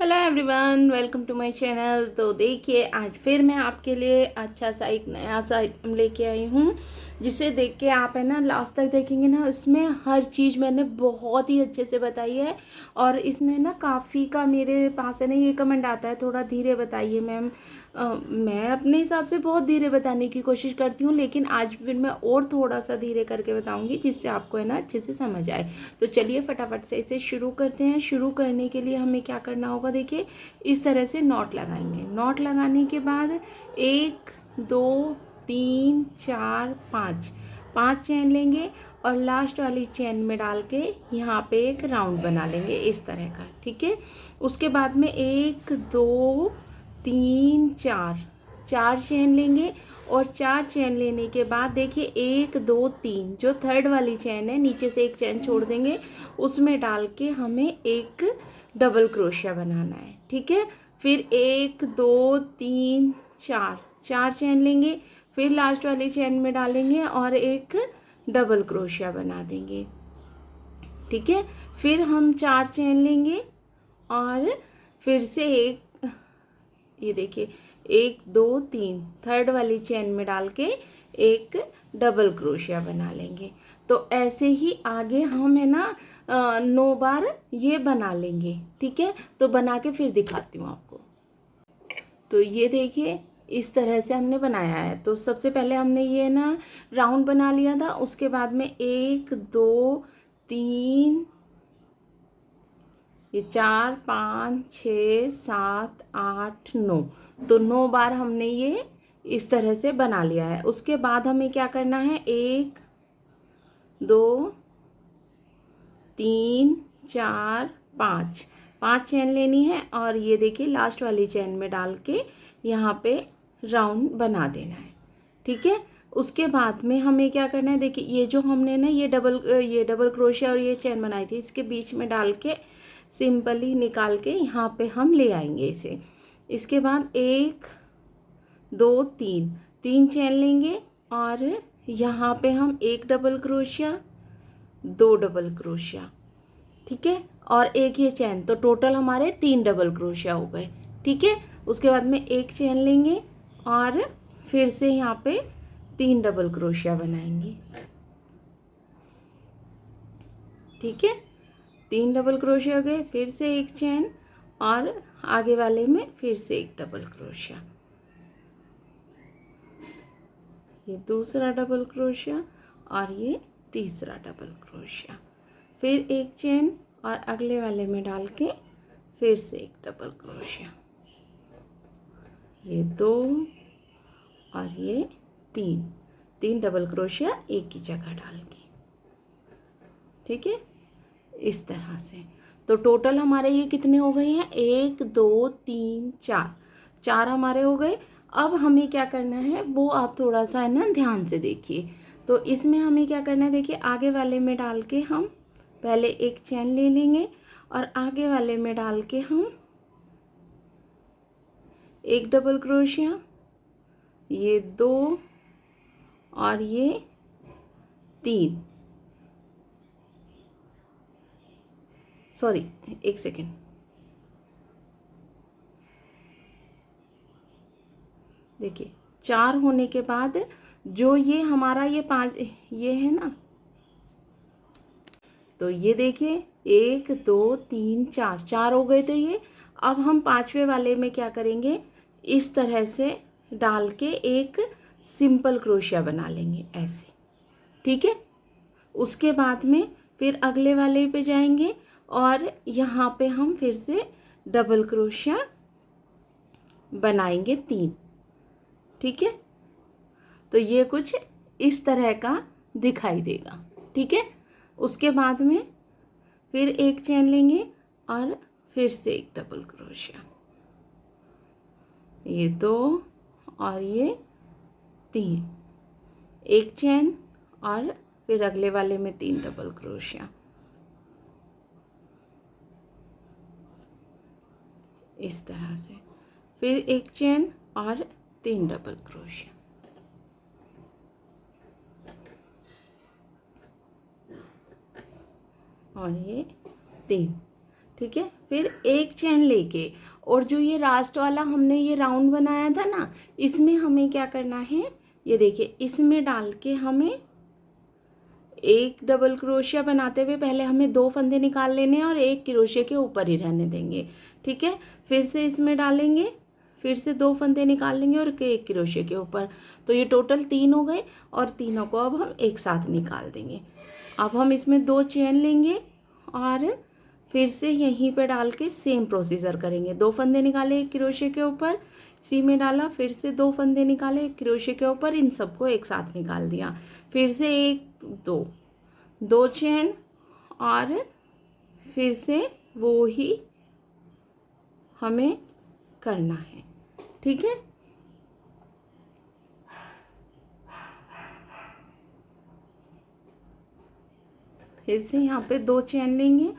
Hello everyone, welcome to my channel. तो देखिए, आज फिर मैं आपके लिए अच्छा सा एक नया सा आइटम लेके आई हूँ, जिसे देख के आप है ना लास्ट तक देखेंगे ना, उसमें हर चीज़ मैंने बहुत ही अच्छे से बताई है। और इसमें ना काफ़ी का मेरे पास है ना ये कमेंट आता है, थोड़ा धीरे बताइए मैम। मैं अपने हिसाब से बहुत धीरे बताने की कोशिश करती हूँ, लेकिन आज फिर मैं और थोड़ा सा धीरे करके बताऊँगी, जिससे आपको है ना अच्छे से समझ आए। तो चलिए फटाफट से इसे शुरू करते हैं। शुरू करने के लिए हमें क्या करना होगा, देखिए इस तरह से नॉट लगाएंगे। नॉट लगाने के बाद 1 2 3 4 5 5 चैन लेंगे और लास्ट वाली चैन में डाल के यहाँ पे एक राउंड बना लेंगे इस तरह का, ठीक है। उसके बाद में 1 2 3 4 4 चैन लेंगे और 4 चैन लेने के बाद देखिए 1 2 3 जो थर्ड वाली चैन है, नीचे से एक चैन छोड़ देंगे, उसमें डाल के हमें एक डबल क्रोशिया बनाना है, ठीक है। फिर 1 2 3 4 4 चैन लेंगे, फिर लास्ट वाली चैन में डालेंगे और एक डबल क्रोशिया बना देंगे, ठीक है। फिर हम 4 चैन लेंगे और फिर से एक, ये देखिए 1 2 3 थर्ड वाली चैन में डाल के एक डबल क्रोशिया बना लेंगे। तो ऐसे ही आगे हम है ना 9 बार ये बना लेंगे, ठीक है। तो बना के फिर दिखाती हूँ आपको। तो ये देखिए इस तरह से हमने बनाया है। तो सबसे पहले हमने ये ना राउंड बना लिया था, उसके बाद में 1 2 3 ये 4 5 6 7 8 9, तो 9 बार हमने ये इस तरह से बना लिया है। उसके बाद हमें क्या करना है, 1 2 3 4 5 5 चैन लेनी है और ये देखिए लास्ट वाली चैन में डाल के यहाँ पे राउंड बना देना है, ठीक है। उसके बाद में हमें क्या करना है, देखिए ये जो हमने ना ये डबल क्रोशिया और ये चैन बनाई थी, इसके बीच में डाल के सिंपली निकाल के यहाँ पे हम ले आएंगे इसे। इसके बाद 1 2 3 3 चैन लेंगे और यहाँ पे हम एक डबल क्रोशिया, 2 डबल क्रोशिया, ठीक है, और एक ये चैन, तो टोटल हमारे 3 डबल क्रोशिया हो गए, ठीक है। उसके बाद में एक चैन लेंगे और फिर से यहाँ पे 3 डबल क्रोशिया बनाएंगे, ठीक है। 3 डबल क्रोशिया हो गए, फिर से एक चैन और आगे वाले में फिर से एक डबल क्रोशिया, ये दूसरा डबल क्रोशिया और ये तीसरा डबल क्रोशिया, फिर एक चैन और अगले वाले में डाल के फिर से एक डबल क्रोशिया, ये 2 और ये 3 डबल क्रोशिया एक ही जगह डाल के, ठीक है, इस तरह से। तो टोटल हमारे ये कितने हो गए हैं, 1 2 3 4 4 हमारे हो गए। अब हमें क्या करना है वो आप थोड़ा सा है ना ध्यान से देखिए। तो इसमें हमें क्या करना है, देखिए आगे वाले में डाल के हम पहले एक चैन ले लेंगे और आगे वाले में डाल के हम एक डबल क्रोशिया, ये 2 और ये 3, सॉरी एक सेकेंड, देखिए 4 होने के बाद जो ये हमारा ये 5 ये है ना, तो ये देखिए 1 2 3 4 4 हो गए थे ये। अब हम 5वें वाले में क्या करेंगे, इस तरह से डाल के एक सिंपल क्रोशिया बना लेंगे ऐसे, ठीक है। उसके बाद में फिर अगले वाले पे जाएंगे और यहाँ पे हम फिर से डबल क्रोशिया बनाएंगे 3, ठीक है। तो ये कुछ इस तरह का दिखाई देगा, ठीक है। उसके बाद में फिर एक चैन लेंगे और फिर से एक डबल क्रोशिया, ये 2 और ये 3, एक चैन और फिर अगले वाले में 3 डबल क्रोशिया, इस तरह से, फिर एक चैन और 3 डबल क्रोशिया, और ये 3, ठीक है। फिर एक चेन लेके और जो ये लास्ट वाला हमने ये राउंड बनाया था ना, इसमें हमें क्या करना है, ये देखिए इसमें डाल के हमें एक डबल क्रोशिया बनाते हुए पहले हमें 2 फंदे निकाल लेने हैं और एक क्रोशिया के ऊपर ही रहने देंगे। ठीक है, फिर से इसमें डालेंगे, फिर से 2 फंदे निकाल लेंगे और एक क्रोशिया के ऊपर, तो ये टोटल 3 हो गए और तीनों को अब हम एक साथ निकाल देंगे। अब हम इसमें 2 चेन लेंगे और फिर से यहीं पे डाल के सेम प्रोसीजर करेंगे। 2 फंदे निकाले एक क्रोशिया के ऊपर, इसी में डाला, फिर से 2 फंदे निकाले एक क्रोशिया के ऊपर, इन सबको एक साथ निकाल दिया, फिर से 2 चेन और फिर से वो ही हमें करना है। ठीक है, फिर से यहाँ पे 2 चेन लेंगे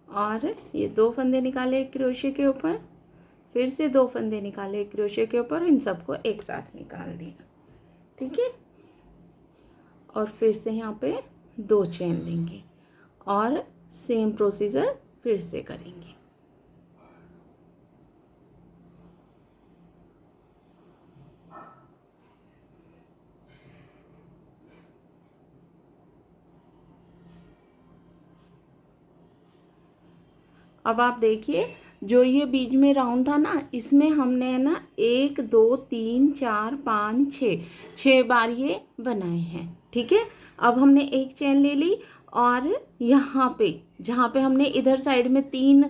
और ये 2 फंदे निकाले एक क्रोशिया के ऊपर, फिर से 2 फंदे निकाले एक क्रोशिया के ऊपर, इन सबको एक साथ निकाल दिया। ठीक है, और फिर से यहाँ पे 2 चेन लेंगे और सेम प्रोसीजर फिर से करेंगे। अब आप देखिए जो ये बीच में राउंड था ना, इसमें हमने है ना 1 2 3 4 5 6 बार ये बनाए हैं। ठीक है, अब हमने एक चेन ले ली और यहाँ पे जहाँ पे हमने इधर साइड में 3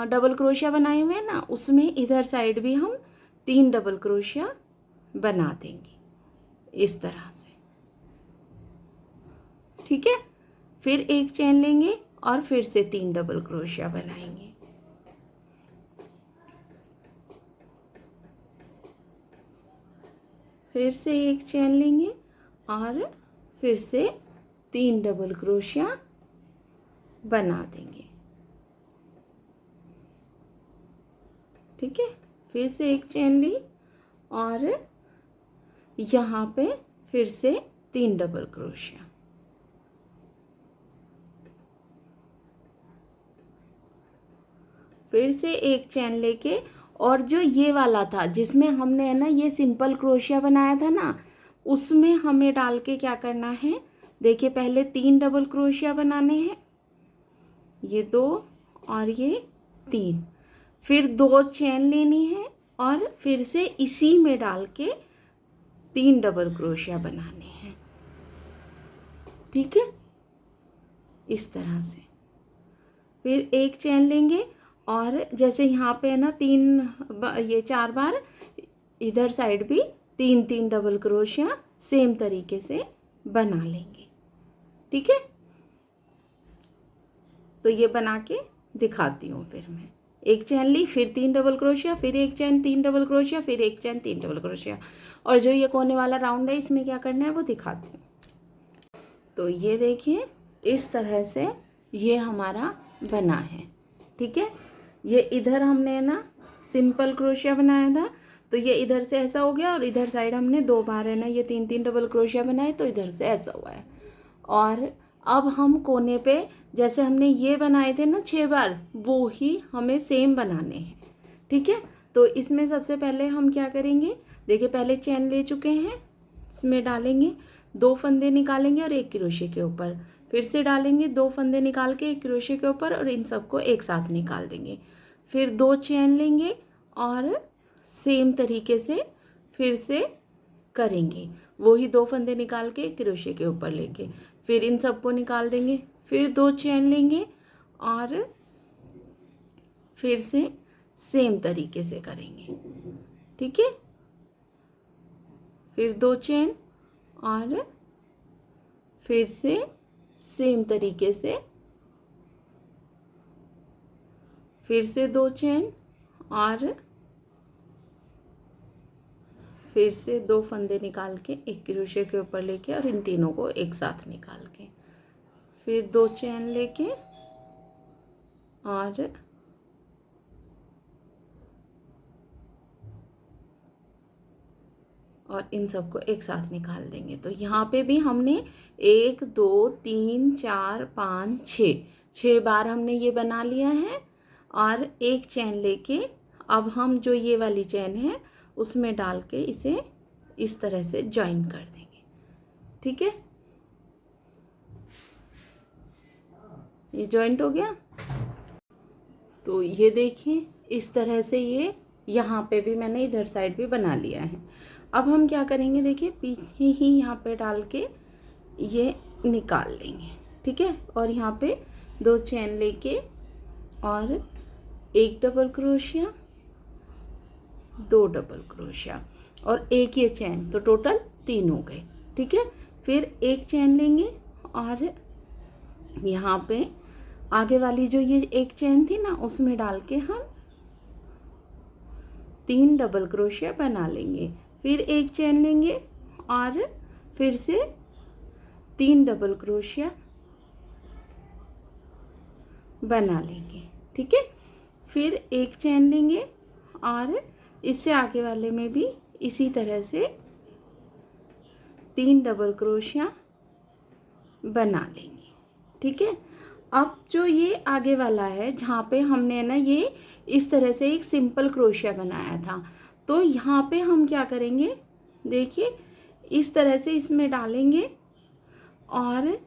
डबल क्रोशिया बनाए हुए हैं ना, उसमें इधर साइड भी हम 3 डबल क्रोशिया बना देंगे इस तरह से। ठीक है, फिर एक चेन लेंगे और फिर से 3 डबल क्रोशिया बनाएंगे। फिर से एक चेन लेंगे और फिर से 3 डबल क्रोशिया बना देंगे। ठीक है, फिर से एक चेन ली और यहाँ पे फिर से 3 डबल क्रोशिया, फिर से एक चेन लेके और जो ये वाला था जिसमें हमने है ना ये सिंपल क्रोशिया बनाया था ना, उसमें हमें डाल के क्या करना है, देखिए पहले 3 डबल क्रोशिया बनाने हैं, ये 2 और ये 3, फिर 2 चेन लेनी है और फिर से इसी में डाल के 3 डबल क्रोशिया बनाने हैं। ठीक है, इस तरह से फिर एक चेन लेंगे और जैसे यहाँ पे है ना 4 बार, इधर साइड भी 3 डबल क्रोशिया सेम तरीके से बना लेंगे। ठीक है, तो ये बना के दिखाती हूँ। फिर मैं एक चेन ली, फिर 3 डबल क्रोशिया, फिर एक चेन 3 डबल क्रोशिया, फिर एक चेन 3 डबल क्रोशिया, और जो ये कोने वाला राउंड है इसमें क्या करना है वो दिखाती हूँ। तो ये देखिए इस तरह से ये हमारा बना है। ठीक है, ये इधर हमने ना सिंपल क्रोशिया बनाया था, तो ये इधर से ऐसा हो गया और इधर साइड हमने 2 बार है ना ये 3 डबल क्रोशिया बनाए, तो इधर से ऐसा हुआ है। और अब हम कोने पे जैसे हमने ये बनाए थे ना 6 बार, वो ही हमें सेम बनाने हैं। ठीक है, तो इसमें सबसे पहले हम क्या करेंगे, देखिए पहले चेन ले चुके हैं, इसमें डालेंगे, 2 फंदे निकालेंगे और एक क्रोशिया के ऊपर, फिर से डालेंगे, 2 फंदे निकाल के एक क्रोशिया के ऊपर और इन सबको एक साथ निकाल देंगे, फिर 2 चेन लेंगे और सेम तरीके से फिर से करेंगे, वही 2 फंदे निकाल के क्रोशिया के ऊपर लेंगे, फिर इन सबको निकाल देंगे, फिर 2 चेन लेंगे और फिर से सेम तरीके से करेंगे। ठीक है, फिर 2 चेन और फिर से सेम तरीके से, फिर से 2 चेन और फिर से 2 फंदे निकाल के एक क्रोशिया के ऊपर लेके और इन तीनों को एक साथ निकाल के, फिर 2 चेन लेके और इन सबको एक साथ निकाल देंगे। तो यहाँ पे भी हमने 1 2 3 4 5 6 बार हमने ये बना लिया है और एक चैन लेके अब हम जो ये वाली चैन है उसमें डाल के इसे इस तरह से जॉइन कर देंगे। ठीक है, ये जॉइंट हो गया। तो ये देखिए इस तरह से ये यहाँ पे भी मैंने इधर साइड भी बना लिया है। अब हम क्या करेंगे, देखिए पीछे ही यहाँ पे डाल के ये निकाल लेंगे। ठीक है, और यहाँ पे 2 चैन लेके और 1 डबल क्रोशिया, 2 डबल क्रोशिया और 1 ये चैन, तो टोटल 3 हो गए। ठीक है, फिर 1 चैन लेंगे और यहाँ पे आगे वाली जो ये 1 चैन थी ना उसमें डाल के हम 3 डबल क्रोशिया बना लेंगे। फिर 1 चैन लेंगे और फिर से 3 डबल क्रोशिया बना लेंगे। ठीक है, फिर 1 चैन लेंगे और इससे आगे वाले में भी इसी तरह से 3 डबल क्रोशिया बना लेंगे। ठीक है, अब जो ये आगे वाला है जहाँ पे हमने ना ये इस तरह से एक सिंपल क्रोशिया बनाया था, तो यहाँ पे हम क्या करेंगे, देखिए इस तरह से इसमें डालेंगे और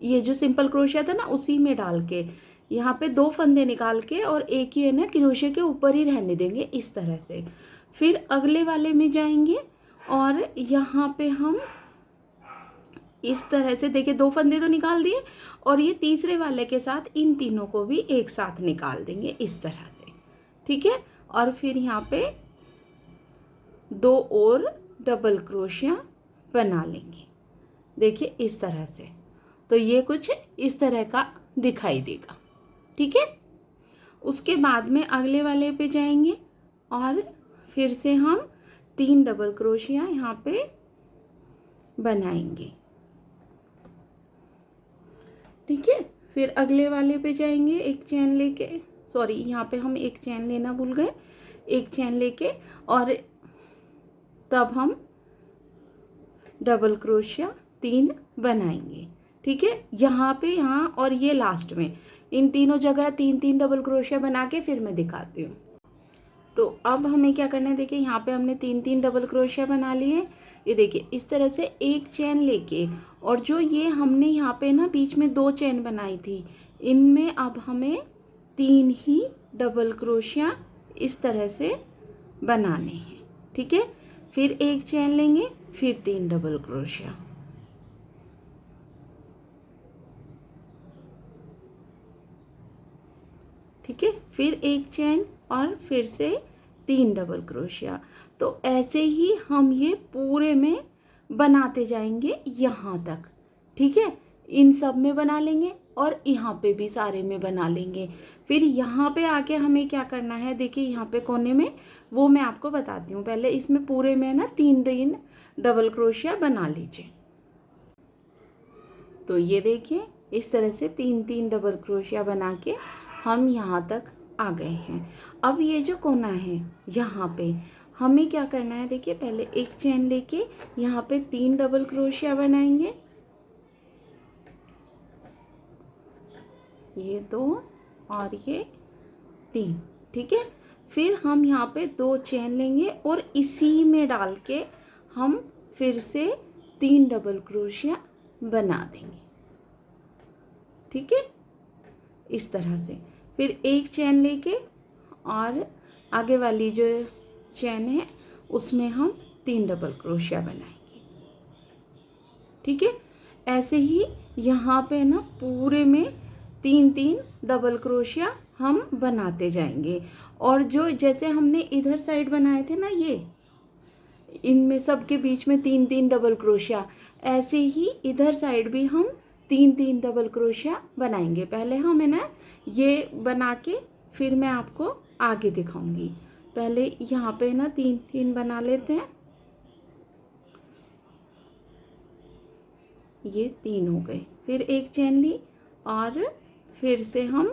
ये जो सिंपल क्रोशिया था ना उसी में डाल के यहाँ पे 2 फंदे निकाल के और एक ही है ना क्रोशिया के ऊपर ही रहने देंगे इस तरह से। फिर अगले वाले में जाएंगे और यहाँ पे हम इस तरह से, देखिए 2 फंदे तो निकाल दिए और ये तीसरे वाले के साथ इन तीनों को भी एक साथ निकाल देंगे इस तरह से। ठीक है, और फिर यहाँ पे 2 और डबल क्रोशिया बना लेंगे, देखिए इस तरह से। तो ये कुछ इस तरह का दिखाई देगा। ठीक है, उसके बाद में अगले वाले पे जाएंगे और फिर से हम 3 डबल क्रोशिया यहाँ पे बनाएंगे। ठीक है, फिर अगले वाले पे जाएंगे, 1 चैन लेके, सॉरी यहाँ पे हम 1 चैन लेना भूल गए, 1 चैन लेके और तब हम डबल क्रोशिया 3 बनाएंगे। ठीक है, यहाँ पे, यहाँ और ये लास्ट में, इन तीनों जगह 3-3 डबल क्रोशिया बना के फिर मैं दिखाती हूँ। तो अब हमें क्या करना है, देखिए यहाँ पे हमने 3-3 डबल क्रोशिया बना लिए। ये देखिए इस तरह से 1 चैन लेके और जो ये हमने यहाँ पे ना बीच में 2 चैन बनाई थी, इनमें अब हमें 3 ही डबल क्रोशिया इस तरह से बनाने हैं। ठीक है, फिर 1 चैन लेंगे, फिर 3 डबल क्रोशिया। ठीक है, फिर 1 चैन और फिर से 3 डबल क्रोशिया। तो ऐसे ही हम ये पूरे में बनाते जाएंगे यहाँ तक। ठीक है, इन सब में बना लेंगे और यहाँ पे भी सारे में बना लेंगे। फिर यहाँ पे आके हमें क्या करना है, देखिए यहाँ पे कोने में, वो मैं आपको बताती हूँ। पहले इसमें पूरे में ना 3 डबल क्रोशिया बना लीजिए। तो ये देखिए इस तरह से 3-3 डबल क्रोशिया बना के हम यहाँ तक आ गए हैं। अब ये जो कोना है यहाँ पे हमें क्या करना है, देखिए पहले 1 चैन लेके यहाँ पे 3 डबल क्रोशिया बनाएंगे, ये 2 और ये 3। ठीक है, फिर हम यहाँ पे 2 चैन लेंगे और इसी में डाल के हम फिर से 3 डबल क्रोशिया बना देंगे। ठीक है, इस तरह से। फिर 1 चैन लेके और आगे वाली जो चैन है उसमें हम 3 डबल क्रोशिया बनाएंगे। ठीक है, ऐसे ही यहाँ पे ना पूरे में 3-3 डबल क्रोशिया हम बनाते जाएंगे। और जो जैसे हमने इधर साइड बनाए थे ना, ये इनमें सब के बीच में 3-3 डबल क्रोशिया, ऐसे ही इधर साइड भी हम 3-3 डबल क्रोशिया बनाएंगे। पहले हम है ना ये बना के फिर मैं आपको आगे दिखाऊंगी। पहले यहाँ पे ना 3-3 बना लेते हैं, ये 3 हो गए। फिर 1 चैन ली और फिर से हम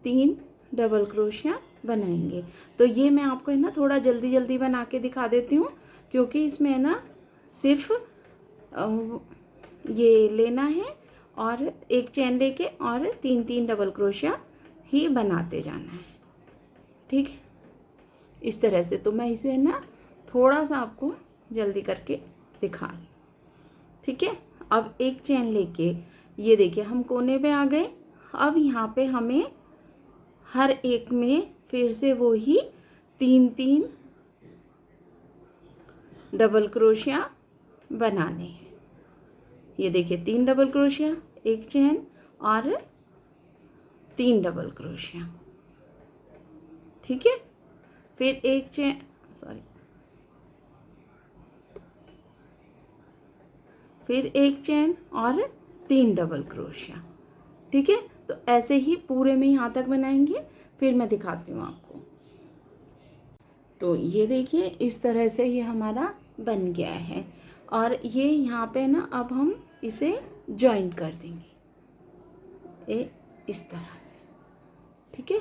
3 डबल क्रोशिया बनाएंगे। तो ये मैं आपको है ना थोड़ा जल्दी जल्दी बना के दिखा देती हूँ, क्योंकि इसमें है ना सिर्फ ये लेना है और 1 चैन लेके और 3-3 डबल क्रोशिया ही बनाते जाना है। ठीक है, इस तरह से। तो मैं इसे ना थोड़ा सा आपको जल्दी करके दिखा रही हूँ, ठीक है। अब एक चेन लेके ये देखिए हम कोने पे आ गए। अब यहाँ पे हमें हर एक में फिर से वही 3-3 डबल क्रोशिया बनाने हैं। ये देखिए 3 डबल क्रोशिया, एक चेन और 3 डबल क्रोशिया, ठीक है। फिर एक चेन, फिर एक चेन और 3 डबल क्रोशिया, ठीक है। तो ऐसे ही पूरे में यहाँ तक बनाएंगे, फिर मैं दिखाती हूँ आपको। तो ये देखिए इस तरह से ये हमारा बन गया है। और ये यहाँ पे ना अब हम इसे जॉइंट कर देंगे इस तरह से, ठीक है।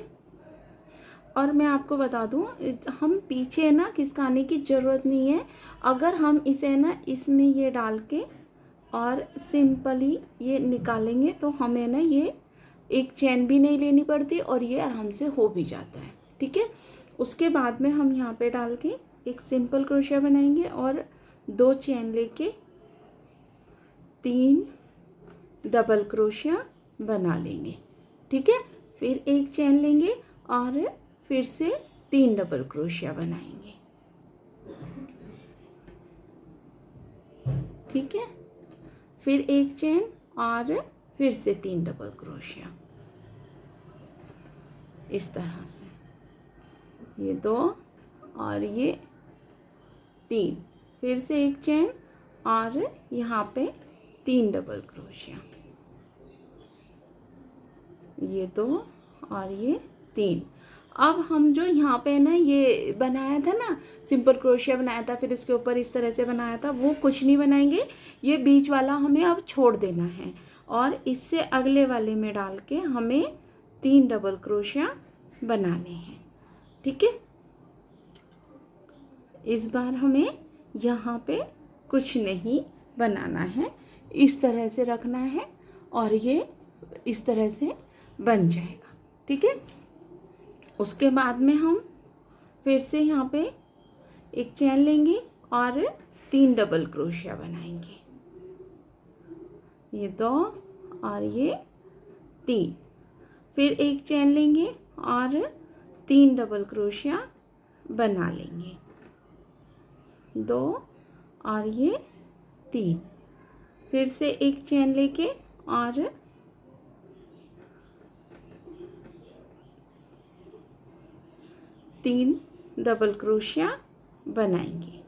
और मैं आपको बता दूँ, हम पीछे ना खिसकाने की ज़रूरत नहीं है। अगर हम इसे ना इसमें ये डाल के और सिंपली ये निकालेंगे तो हमें ना ये एक चेन भी नहीं लेनी पड़ती और ये आराम से हो भी जाता है, ठीक है। उसके बाद में हम यहाँ पे डाल के एक सिंपल क्रोशिया बनाएंगे और 2 चेन लेके 3 डबल क्रोशिया बना लेंगे, ठीक है। फिर एक चेन लेंगे और फिर से 3 डबल क्रोशिया बनाएंगे, ठीक है। फिर एक चेन और फिर से 3 डबल क्रोशिया, इस तरह से। ये 2 और ये 3, फिर से एक चेन और यहाँ पे 3 डबल क्रोशिया, ये 2 और ये 3। अब हम जो यहाँ पे ना ये बनाया था ना, सिंपल क्रोशिया बनाया था, फिर इसके ऊपर इस तरह से बनाया था, वो कुछ नहीं बनाएंगे। ये बीच वाला हमें अब छोड़ देना है और इससे अगले वाले में डाल के हमें 3 डबल क्रोशिया बनाने हैं, ठीक है। इस बार हमें यहाँ पे कुछ नहीं बनाना है, इस तरह से रखना है और ये इस तरह से बन जाएगा, ठीक है। उसके बाद में हम फिर से यहाँ पे एक चेन लेंगे और 3 डबल क्रोशिया बनाएंगे, ये 2 और ये 3। फिर एक चेन लेंगे और 3 डबल क्रोशिया बना लेंगे, 2 और ये 3। फिर से एक चेन लेके और 3 डबल क्रोशिया बनाएंगे।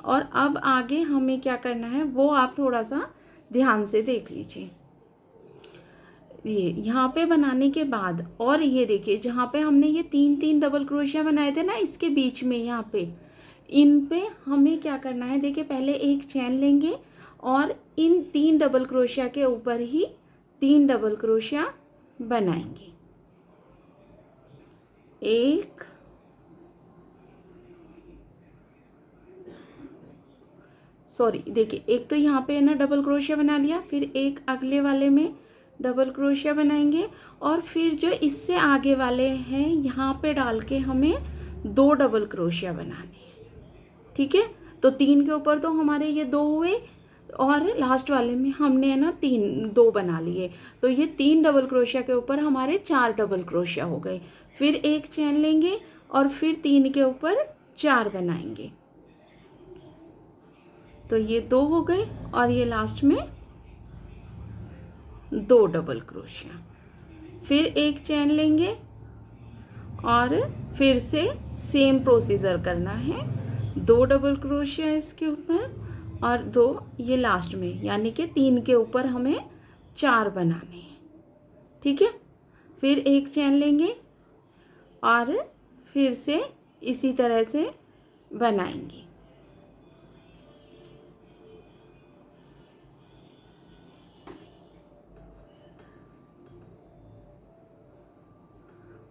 और अब आगे हमें क्या करना है वो आप थोड़ा सा ध्यान से देख लीजिए। ये यहाँ पे बनाने के बाद और ये देखिए जहाँ पे हमने ये 3-3 डबल क्रोशिया बनाए थे ना, इसके बीच में यहाँ पे इन पे हमें क्या करना है, देखिए पहले एक चेन लेंगे और इन 3 डबल क्रोशिया के ऊपर ही 3 डबल क्रोशिया बनाएंगे। एक, देखिए एक तो यहाँ पे ना डबल क्रोशिया बना लिया, फिर एक अगले वाले में डबल क्रोशिया बनाएंगे और फिर जो इससे आगे वाले हैं यहाँ पे डाल के हमें 2 डबल क्रोशिया बनाने हैं, ठीक है। तो 3 के ऊपर तो हमारे ये 2 हुए और लास्ट वाले में हमने ना 2 बना लिए, तो ये 3 डबल क्रोशिया के ऊपर हमारे 4 डबल क्रोशिया हो गए। फिर एक चेन लेंगे और फिर 3 के ऊपर 4 बनाएंगे, तो ये 2 हो गए और ये लास्ट में 2 डबल क्रोशिया। फिर एक चेन लेंगे और फिर से सेम प्रोसीजर करना है, 2 डबल क्रोशिया इसके ऊपर और 2 ये लास्ट में, यानी कि 3 के ऊपर हमें 4 बनाने हैं, ठीक है। फिर एक चेन लेंगे और फिर से इसी तरह से बनाएंगे।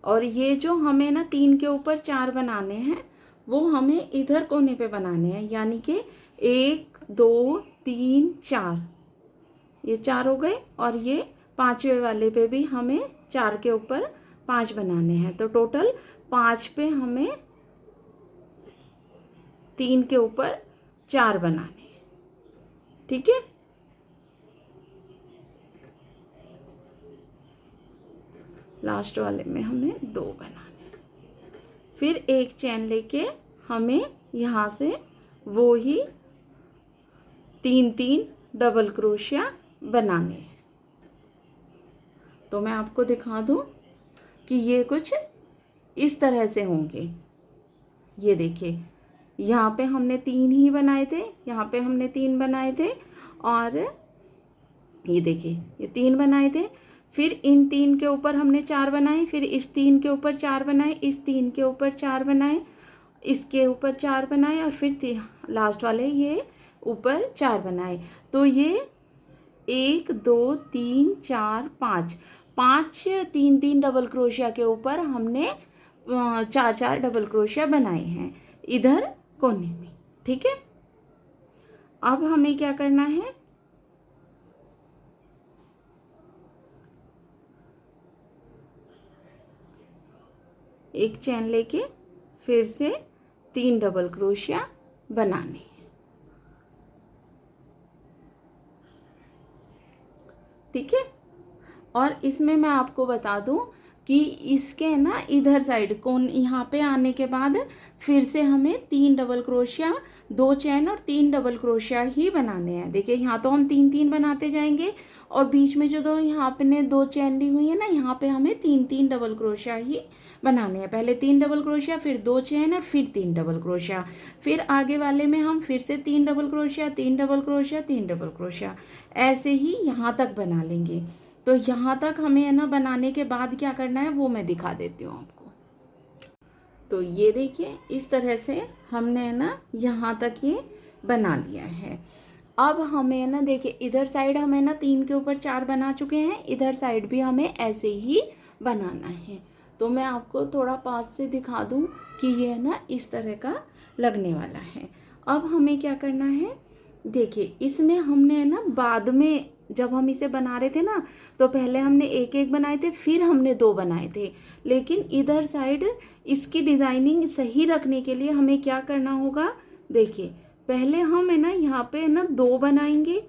और ये जो हमें ना 3 के ऊपर 4 बनाने हैं वो हमें इधर कोने पे बनाने हैं, यानी कि 1 2 3 4, ये 4 हो गए और ये 5वें वाले पे भी हमें 4 के ऊपर 5 बनाने हैं, तो टोटल 5 पे हमें 3 के ऊपर 4 बनाने हैं, ठीक है। लास्ट वाले में हमें 2 बनाने हैं। फिर एक चैन लेके हमें यहाँ से वो ही 3-3 डबल क्रोशिया बनाने हैं। तो मैं आपको दिखा दूँ कि ये कुछ इस तरह से होंगे। ये देखिए, यहाँ पे हमने 3 ही बनाए थे, यहाँ पे हमने 3 बनाए थे, और ये देखिए ये 3 बनाए थे। फिर इन 3 के ऊपर हमने 4 बनाए, फिर इस 3 के ऊपर 4 बनाए, इस 3 के ऊपर 4 बनाए, इसके ऊपर 4 बनाए, और फिर लास्ट वाले ये ऊपर 4 बनाए। तो ये 1 2 3 4 5 5 3-3 डबल क्रोशिया के ऊपर हमने 4-4 डबल क्रोशिया बनाए हैं इधर कोने में, ठीक है। अब हमें क्या करना है, एक चैन लेके फिर से 3 डबल क्रोशिया बनाने हैं, ठीक है। और इसमें मैं आपको बता दूं कि इसके ना इधर साइड कोन यहाँ पे आने के बाद फिर से हमें 3 डबल क्रोशिया, 2 चैन और 3 डबल क्रोशिया ही बनाने हैं। देखिए यहाँ तो हम 3-3 बनाते जाएंगे, और बीच में जो 2 यहाँ पे ने 2 चैन ली हुई है ना, यहाँ पे हमें 3-3 डबल क्रोशिया ही बनाने हैं। पहले 3 डबल क्रोशिया, फिर 2 चैन और फिर 3 डबल क्रोशिया। फिर आगे वाले में हम फिर से 3 double crochet, 3 double crochet, 3 double crochet, ऐसे ही यहाँ तक बना लेंगे। तो यहाँ तक हमें है ना बनाने के बाद क्या करना है वो मैं दिखा देती हूँ आपको। तो ये देखिए इस तरह से हमने है ना यहाँ तक ये बना लिया है। अब हमें है ना देखिए इधर साइड हमें ना 3 के ऊपर 4 बना चुके हैं, इधर साइड भी हमें ऐसे ही बनाना है। तो मैं आपको थोड़ा पास से दिखा दूँ कि ये है ना इस तरह का लगने वाला है। अब हमें क्या करना है, देखिए इसमें हमने है ना बाद में जब हम इसे बना रहे थे ना, तो पहले हमने 1-1 बनाए थे, फिर हमने 2 बनाए थे। लेकिन इधर साइड इसकी डिज़ाइनिंग सही रखने के लिए हमें क्या करना होगा, देखिए पहले हम है ना यहाँ पे है ना 2 बनाएंगे,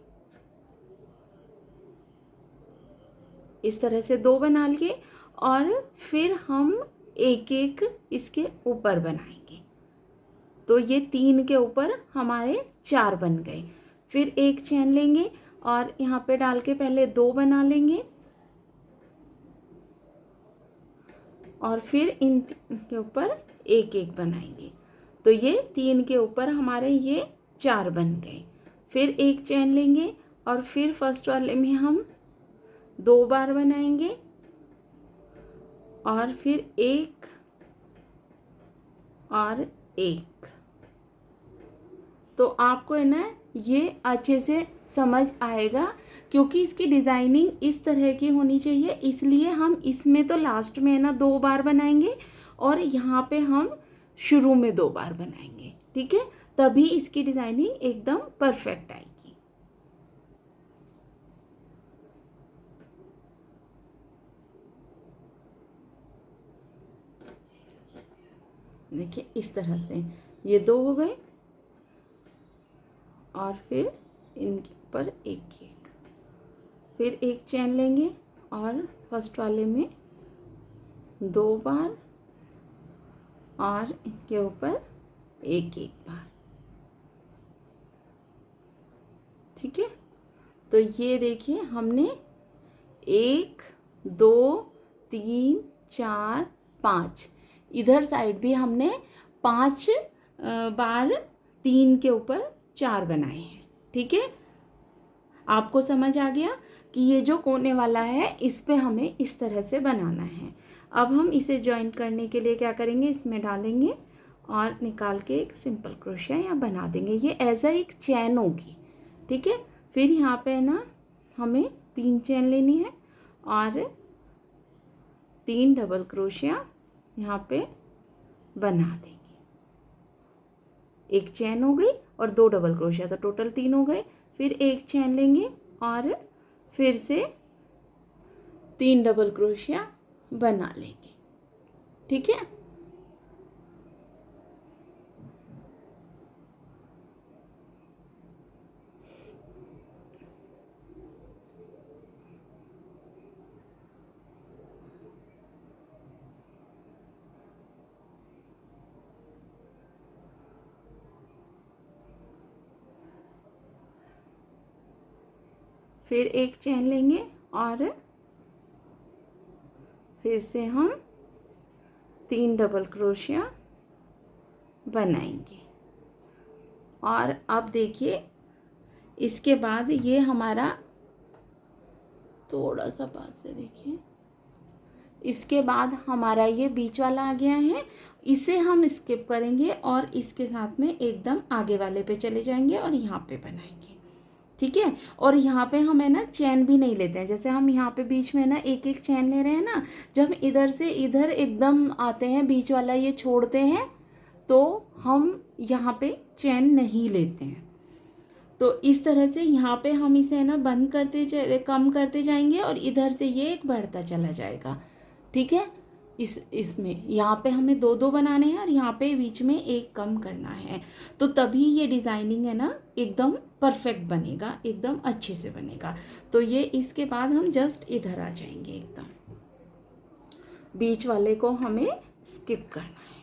इस तरह से 2 बना लिए, और फिर हम 1-1 इसके ऊपर बनाएंगे। तो ये 3 के ऊपर हमारे 4 बन गए। फिर एक चैन लेंगे और यहाँ पे डाल के पहले 2 बना लेंगे, और फिर इन के ऊपर 1-1 बनाएंगे। तो ये 3 के ऊपर हमारे ये 4 बन गए। फिर एक चैन लेंगे और फिर फर्स्ट वाले में हम 2 बार बनाएंगे, और फिर 1 और 1। तो आपको है ना ये अच्छे से समझ आएगा, क्योंकि इसकी डिज़ाइनिंग इस तरह की होनी चाहिए, इसलिए हम इसमें तो लास्ट में है ना 2 बार बनाएंगे, और यहाँ पे हम शुरू में 2 बार बनाएंगे, ठीक है। तभी इसकी डिज़ाइनिंग एकदम परफेक्ट आएगी। देखिए इस तरह से ये 2 हो गए, और फिर इनके ऊपर 1-1, फिर एक चैन लेंगे और फर्स्ट वाले में 2 बार, और इनके ऊपर 1-1 बार, ठीक है। तो ये देखिए हमने 1 2 3 4 5, इधर साइड भी हमने 5 बार 3 के ऊपर 4 बनाए हैं, ठीक है। आपको समझ आ गया कि ये जो कोने वाला है इस पे हमें इस तरह से बनाना है। अब हम इसे जॉइन करने के लिए क्या करेंगे, इसमें डालेंगे और निकाल के एक सिंपल क्रोशिया यहाँ बना देंगे। ये एज अ एक चैन होगी, ठीक है। फिर यहाँ पे ना हमें 3 चैन लेनी है और 3 डबल क्रोशिया यहाँ पे बना देंगे। एक चैन हो गई और 2 डबल क्रोशिया, तो टोटल 3 हो गए। फिर एक चैन लेंगे और फिर से 3 डबल क्रोशिया बना लेंगे, ठीक है। फिर एक चेन लेंगे और फिर से हम 3 डबल क्रोशिया बनाएंगे। और अब देखिए इसके बाद ये हमारा, थोड़ा सा पास से देखिए, इसके बाद हमारा ये बीच वाला आ गया है, इसे हम स्किप करेंगे और इसके साथ में एकदम आगे वाले पे चले जाएंगे और यहाँ पे बनाएंगे। ठीक है। और यहाँ पे हम है ना चैन भी नहीं लेते हैं, जैसे हम यहाँ पे बीच में ना एक एक चैन ले रहे हैं ना, जब इधर से इधर एकदम आते हैं बीच वाला ये छोड़ते हैं तो हम यहाँ पे चैन नहीं लेते हैं। तो इस तरह से यहाँ पे हम इसे है ना बंद करते कम करते जाएंगे और इधर से ये एक बढ़ता चला जाएगा। ठीक है। इसमें यहाँ पे हमें 2 बनाने हैं और यहाँ पे बीच में एक कम करना है, तो तभी ये डिज़ाइनिंग है ना एकदम परफेक्ट बनेगा, एकदम अच्छे से बनेगा। तो ये इसके बाद हम जस्ट इधर आ जाएंगे, एकदम बीच वाले को हमें स्किप करना है।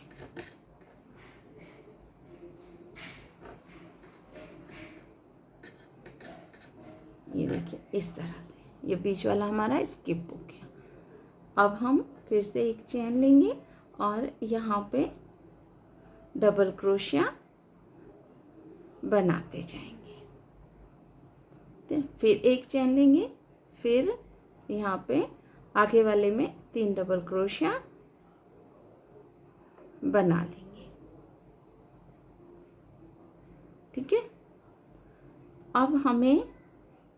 ये देखिए इस तरह से ये बीच वाला हमारा स्किप हो गया। अब हम फिर से एक चेन लेंगे और यहाँ पे डबल क्रोशिया बनाते जाएंगे। तो फिर एक चेन लेंगे, फिर यहाँ पे आगे वाले में 3 डबल क्रोशिया बना लेंगे। ठीक है। अब हमें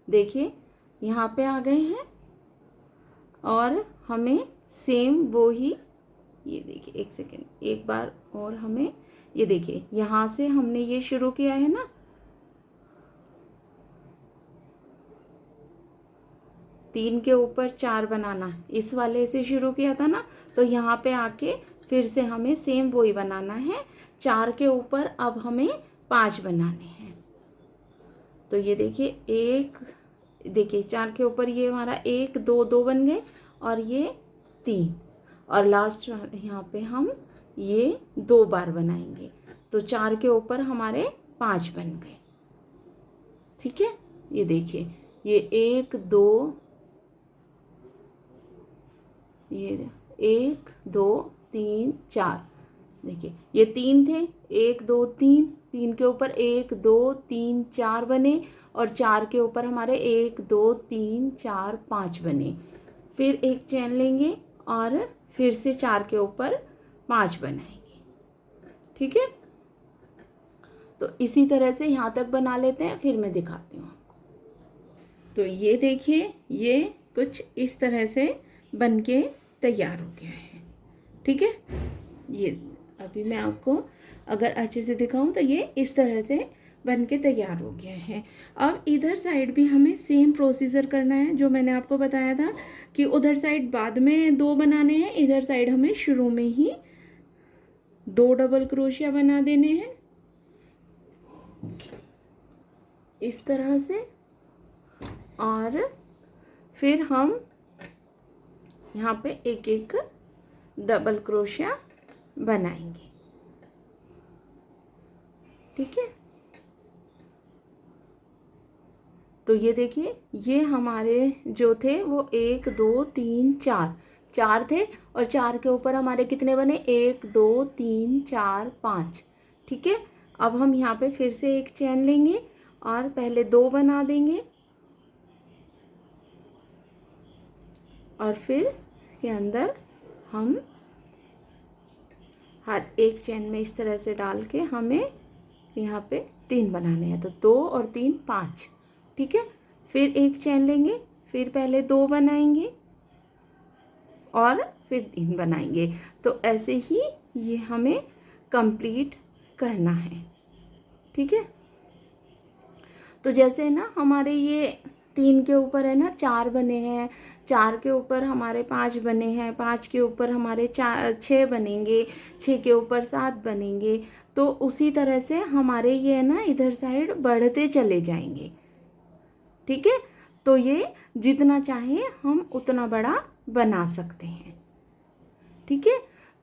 देखिए यहाँ पे आ गए हैं और हमें सेम वो ही, ये देखिए एक सेकेंड, एक बार और हमें ये देखिए यहाँ से हमने ये शुरू किया है ना, 3 के ऊपर 4 बनाना, इस वाले से शुरू किया था ना, तो यहाँ पे आके फिर से हमें सेम वही बनाना है। 4 के ऊपर अब हमें 5 बनाने हैं। तो ये देखिए एक, देखिए 4 के ऊपर ये हमारा 1 2 2 बन गए और ये 3, और लास्ट यहाँ पे हम ये 2 बार बनाएंगे, तो 4 के ऊपर हमारे 5 बन गए। ठीक है। ये देखिए ये 1 2, ये 1 2 3 4, देखिए ये 3 थे, 1 2 3, 3 के ऊपर 1 2 3 4 बने और 4 के ऊपर हमारे 1 2 3 4 5 बने। फिर एक चेन लेंगे और फिर से 4 के ऊपर 5 बनाएंगे। ठीक है। तो इसी तरह से यहाँ तक बना लेते हैं, फिर मैं दिखाती हूँ आपको। तो ये देखिए ये कुछ इस तरह से बन के तैयार हो गया है। ठीक है। ये अभी मैं आपको अगर अच्छे से दिखाऊं तो ये इस तरह से बन के तैयार हो गया है। अब इधर साइड भी हमें सेम प्रोसीजर करना है, जो मैंने आपको बताया था कि उधर साइड बाद में 2 बनाने हैं, इधर साइड हमें शुरू में ही 2 डबल क्रोशिया बना देने हैं इस तरह से, और फिर हम यहाँ पे एक एक डबल क्रोशिया बनाएंगे। ठीक है। तो ये देखिए ये हमारे जो थे वो 1 2 3 4 थे, और 4 के ऊपर हमारे कितने बने, 1 2 3 4 5। ठीक है। अब हम यहाँ पे फिर से एक चेन लेंगे और पहले 2 बना देंगे और फिर के अंदर हम हर एक चेन में इस तरह से डाल के हमें यहाँ पे 3 बनाने हैं, तो 2 और 3 5। ठीक है। फिर एक चेन लेंगे, फिर पहले 2 बनाएंगे और फिर 3 बनाएंगे। तो ऐसे ही ये हमें कंप्लीट करना है। ठीक है। तो जैसे ना हमारे ये 3 के ऊपर है ना 4 बने हैं, 4 के ऊपर हमारे 5 बने हैं, 5 के ऊपर हमारे 6 बनेंगे, 6 के ऊपर 7 बनेंगे। तो उसी तरह से हमारे ये है ना इधर साइड बढ़ते चले जाएंगे। ठीक है। तो ये जितना चाहे हम उतना बड़ा बना सकते हैं। ठीक है।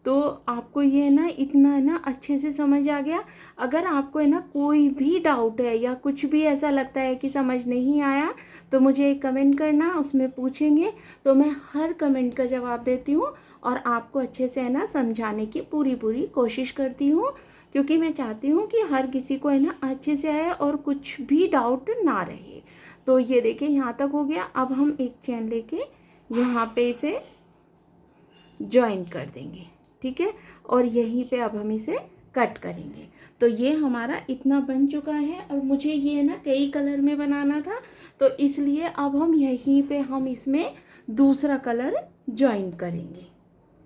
तो आपको ये है ना इतना है ना अच्छे से समझ आ गया। अगर आपको है ना कोई भी डाउट है या कुछ भी ऐसा लगता है कि समझ नहीं आया तो मुझे एक कमेंट करना, उसमें पूछेंगे तो मैं हर कमेंट का जवाब देती हूँ और आपको अच्छे से है ना समझाने की पूरी कोशिश करती हूँ, क्योंकि मैं चाहती हूँ कि हर किसी को है ना अच्छे से आए और कुछ भी डाउट ना रहे। तो ये देखिए यहाँ तक हो गया। अब हम एक चैन लेके यहाँ पे इसे ज्वाइन कर देंगे, ठीक है, और यहीं पे अब हम इसे कट करेंगे। तो ये हमारा इतना बन चुका है और मुझे ये ना कई कलर में बनाना था, तो इसलिए अब हम यहीं पे हम इसमें दूसरा कलर ज्वाइन करेंगे,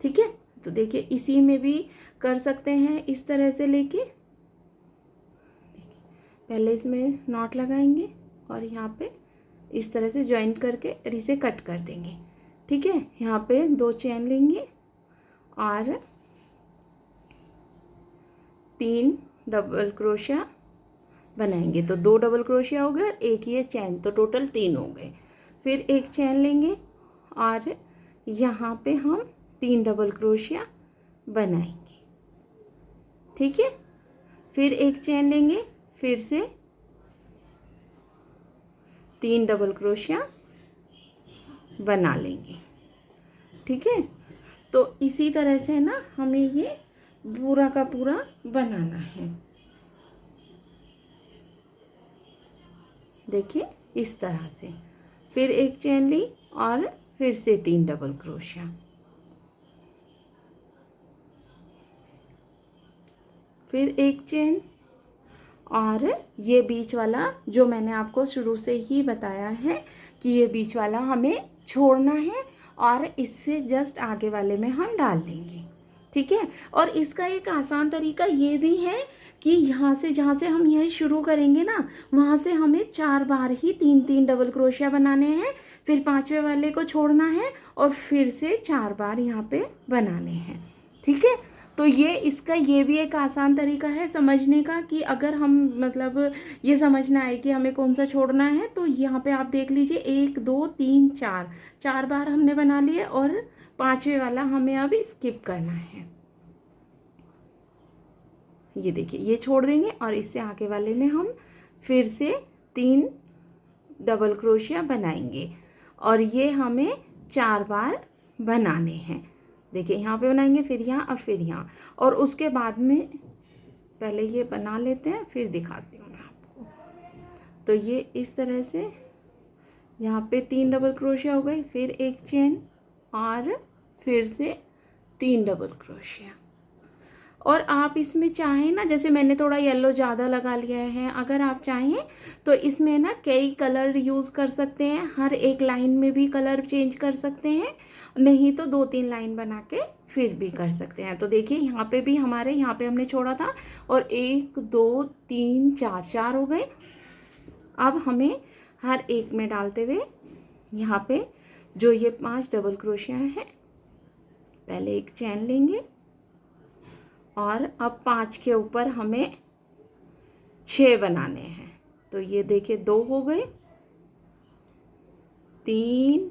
ठीक है। तो देखिए इसी में भी कर सकते हैं इस तरह से लेके, पहले इसमें नॉट लगाएंगे और यहाँ पे इस तरह से ज्वाइन करके और इसे कट कर देंगे, ठीक है। यहाँ पे 2 चेन लेंगे और 3 डबल क्रोशिया बनाएंगे। तो 2 डबल क्रोशिया हो गए और एक ये चैन, तो टोटल 3 हो गए। फिर एक चैन लेंगे और यहाँ पे हम 3 डबल क्रोशिया बनाएंगे, ठीक है। फिर एक चैन लेंगे, फिर से 3 डबल क्रोशिया बना लेंगे, ठीक है। तो इसी तरह से ना हमें ये पूरा का पूरा बनाना है। देखिए इस तरह से। फिर एक चैन ली और फिर से 3 डबल क्रोशिया, फिर एक चेन और ये बीच वाला जो मैंने आपको शुरू से ही बताया है कि ये बीच वाला हमें छोड़ना है और इससे जस्ट आगे वाले में हम डाल देंगे, ठीक है। और इसका एक आसान तरीका ये भी है कि यहाँ से जहाँ से हम यह शुरू करेंगे ना, वहाँ से हमें 4 बार ही 3-3 डबल क्रोशिया बनाने हैं, फिर 5वें वाले को छोड़ना है और फिर से 4 बार यहाँ पे बनाने हैं, ठीक है। तो ये इसका ये भी एक आसान तरीका है समझने का कि अगर हम मतलब ये समझना है कि हमें कौन सा छोड़ना है, तो यहाँ पे आप देख लीजिए 1 2 3 4 बार हमने बना लिए और 5वें वाला हमें अब स्किप करना है। ये देखिए ये छोड़ देंगे और इससे आगे वाले में हम फिर से 3 डबल क्रोशिया बनाएंगे और ये हमें 4 बार बनाने हैं। देखिए यहाँ पे बनाएंगे, फिर यहाँ और फिर यहाँ, और उसके बाद में पहले ये बना लेते हैं फिर दिखाती हूँ मैं आपको। तो ये इस तरह से यहाँ पे 3 डबल क्रोशिया हो गई, फिर एक चेन और फिर से 3 डबल क्रोशिया। और आप इसमें चाहें ना, जैसे मैंने थोड़ा येलो ज़्यादा लगा लिया है, अगर आप चाहें तो इसमें ना कई कलर यूज़ कर सकते हैं, हर एक लाइन में भी कलर चेंज कर सकते हैं, नहीं तो 2-3 लाइन बना के फिर भी कर सकते हैं। तो देखिए यहाँ पे भी हमारे यहाँ पे हमने छोड़ा था और 1 2 3 4 हो गए। अब हमें हर एक में डालते हुए यहाँ पे जो ये 5 डबल क्रोशिया है, पहले एक चैन लेंगे और अब 5 के ऊपर हमें 6 बनाने हैं। तो ये देखिए 2 हो गए, 3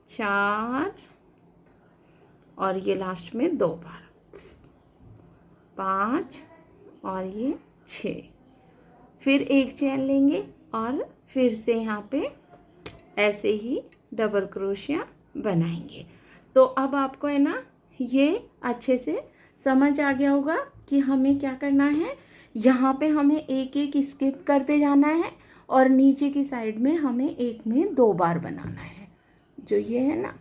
4 और ये लास्ट में 2 बार, 5 और ये 6। फिर एक चैन लेंगे और फिर से यहाँ पे ऐसे ही डबल क्रोशिया बनाएंगे। तो अब आपको है ना ये अच्छे से समझ आ गया होगा कि हमें क्या करना है। यहाँ पे हमें एक एक स्किप करते जाना है और नीचे की साइड में हमें एक में 2 बार बनाना है। जो ये है ना,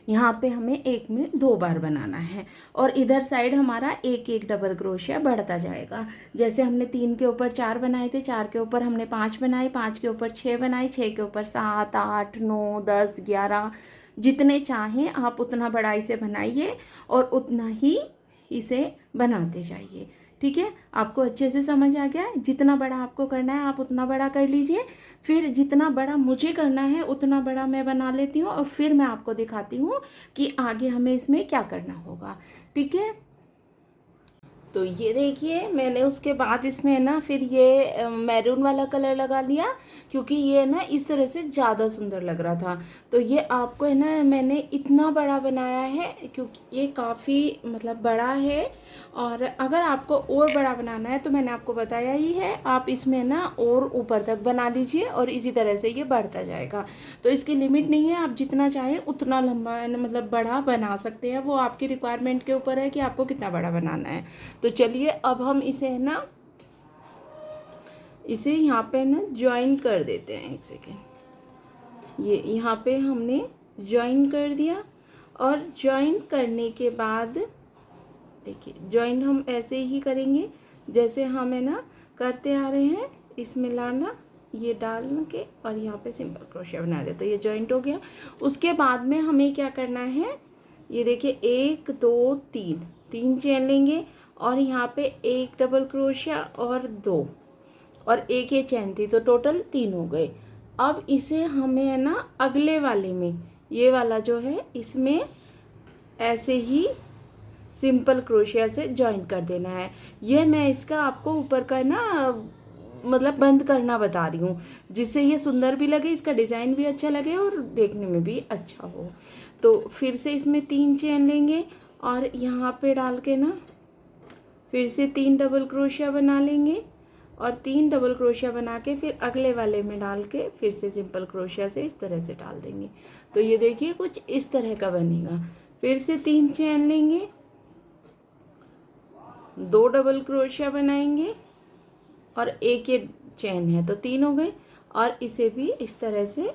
यहाँ पे हमें एक में 2 बार बनाना है और इधर साइड हमारा एक एक डबल क्रोशिया बढ़ता जाएगा। जैसे हमने 3 के ऊपर 4 बनाए थे, 4 के ऊपर हमने 5 बनाए, 5 के ऊपर 6 बनाए, 6 के ऊपर 7 8 9 10 11, जितने चाहें आप उतना बड़ा इसे बनाइए और उतना ही इसे बनाते जाइए, ठीक है। आपको अच्छे से समझ आ गया है। जितना बड़ा आपको करना है आप उतना बड़ा कर लीजिए, फिर जितना बड़ा मुझे करना है उतना बड़ा मैं बना लेती हूँ और फिर मैं आपको दिखाती हूँ कि आगे हमें इसमें क्या करना होगा, ठीक है। तो ये देखिए मैंने उसके बाद इसमें ना फिर ये मैरून वाला कलर लगा लिया, क्योंकि ये ना इस तरह से ज़्यादा सुंदर लग रहा था। तो ये आपको है ना मैंने इतना बड़ा बनाया है क्योंकि ये काफ़ी मतलब बड़ा है, और अगर आपको और बड़ा बनाना है तो मैंने आपको बताया ही है, आप इसमें ना और ऊपर तक बना लीजिए और इसी तरह से ये बढ़ता जाएगा। तो इसकी लिमिट नहीं है, आप जितना चाहें उतना लंबा मतलब बड़ा बना सकते हैं, वो आपकी रिक्वायरमेंट के ऊपर है कि आपको कितना बड़ा बनाना है। तो चलिए अब हम इसे है ना इसे यहाँ पे ना ज्वाइन कर देते हैं। एक सेकेंड, ये यहाँ पे हमने ज्वाइन कर दिया, और ज्वाइन करने के बाद देखिए ज्वाइन हम ऐसे ही करेंगे जैसे हम है ना करते आ रहे हैं। इसमें लाना, ये डाल के और यहाँ पे सिंपल क्रोशिया बना दे, तो ये जॉइंट हो गया। उसके बाद में हमें क्या करना है, ये देखिए 1 2 3 3 चेन लेंगे, और यहाँ पे एक डबल क्रोशिया और 2 और एक ये चेन थी, तो टोटल 3 हो गए। अब इसे हमें है ना अगले वाले में, ये वाला जो है इसमें ऐसे ही सिंपल क्रोशिया से जॉइन कर देना है। ये मैं इसका आपको ऊपर का ना मतलब बंद करना बता रही हूँ, जिससे ये सुंदर भी लगे, इसका डिज़ाइन भी अच्छा लगे और देखने में भी अच्छा हो। तो फिर से इसमें 3 चेन लेंगे और यहाँ पे डाल के ना फिर से 3 डबल क्रोशिया बना लेंगे, और 3 डबल क्रोशिया बना के फिर अगले वाले में डाल के फिर से सिंपल क्रोशिया से इस तरह से डाल देंगे। तो ये देखिए कुछ इस तरह का बनेगा। फिर से 3 चेन लेंगे, 2 डबल क्रोशिया बनाएंगे और एक ये चेन है, तो 3 हो गए, और इसे भी इस तरह से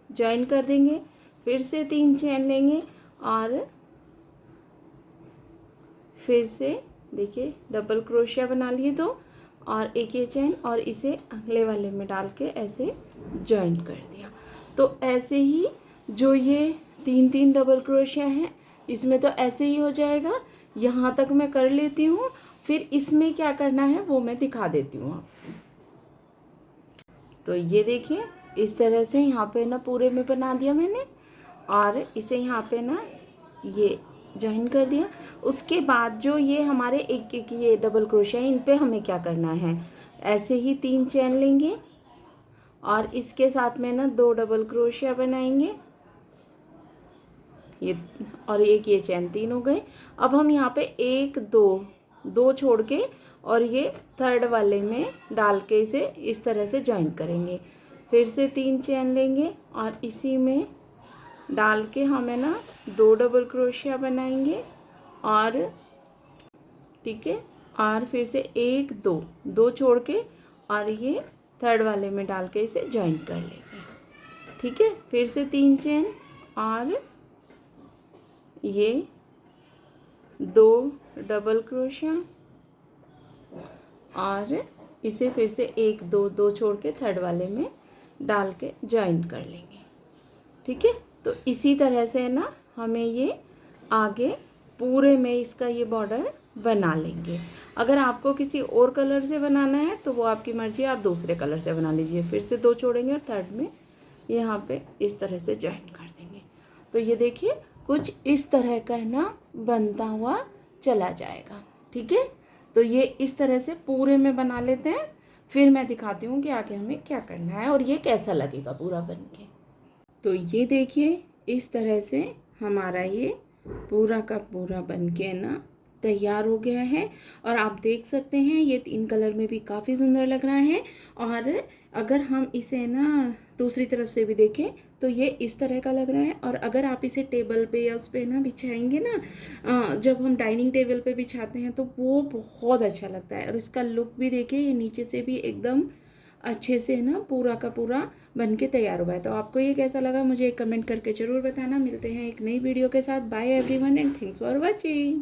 ज्वाइन कर देंगे। फिर से 3 चेन लेंगे और फिर से देखिए डबल क्रोशिया बना लिए 2 और एक ये चेन, और इसे अगले वाले में डाल के ऐसे ज्वाइन कर दिया। तो ऐसे ही जो ये 3 डबल क्रोशिया है इसमें तो ऐसे ही हो जाएगा। यहाँ तक मैं कर लेती हूँ, फिर इसमें क्या करना है वो मैं दिखा देती हूँ आपको। तो ये देखिए इस तरह से यहाँ पे ना पूरे में बना दिया मैंने, और इसे यहाँ पे ना ये ज्वाइन कर दिया। उसके बाद जो ये हमारे एक एक ये डबल क्रोशिया है, इन पे हमें क्या करना है, ऐसे ही 3 चेन लेंगे और इसके साथ में ना 2 डबल क्रोशिया बनाएंगे, ये और एक ये चेन, 3 हो गए। अब हम यहाँ पे 1 2 छोड़ के और ये थर्ड वाले में डाल के इसे इस तरह से ज्वाइन करेंगे। फिर से 3 चेन लेंगे और इसी में डाल के हमें ना 2 डबल क्रोशिया बनाएंगे, और ठीक है, और फिर से 1 2 छोड़ के और ये थर्ड वाले में डाल के इसे ज्वाइन कर लेंगे। ठीक है, फिर से 3 चेन और ये 2 डबल क्रोशिया, और इसे फिर से 1 2 छोड़ के थर्ड वाले में डाल के ज्वाइन कर लेंगे। ठीक है, तो इसी तरह से ना हमें ये आगे पूरे में इसका ये बॉर्डर बना लेंगे। अगर आपको किसी और कलर से बनाना है तो वो आपकी मर्ज़ी, आप दूसरे कलर से बना लीजिए। फिर से 2 छोड़ेंगे और थर्ड में यहाँ पे इस तरह से ज्वाइन कर देंगे। तो ये देखिए कुछ इस तरह का है ना बनता हुआ चला जाएगा। ठीक है, तो ये इस तरह से पूरे में बना लेते हैं, फिर मैं दिखाती हूँ कि आगे हमें क्या करना है और ये कैसा लगेगा पूरा बन के। तो ये देखिए इस तरह से हमारा ये पूरा का पूरा बन के ना तैयार हो गया है, और आप देख सकते हैं ये 3 कलर में भी काफ़ी सुंदर लग रहा है। और अगर हम इसे ना दूसरी तरफ से भी देखें तो ये इस तरह का लग रहा है, और अगर आप इसे टेबल पे या उस पे ना बिछाएंगे ना, जब हम डाइनिंग टेबल पे बिछाते हैं तो वो बहुत अच्छा लगता है। और इसका लुक भी देखिए, ये नीचे से भी एकदम अच्छे से ना पूरा का पूरा बन के तैयार हुआ है। तो आपको ये कैसा लगा मुझे एक कमेंट करके ज़रूर बताना। मिलते हैं एक नई वीडियो के साथ। Bye everyone and thanks for watching.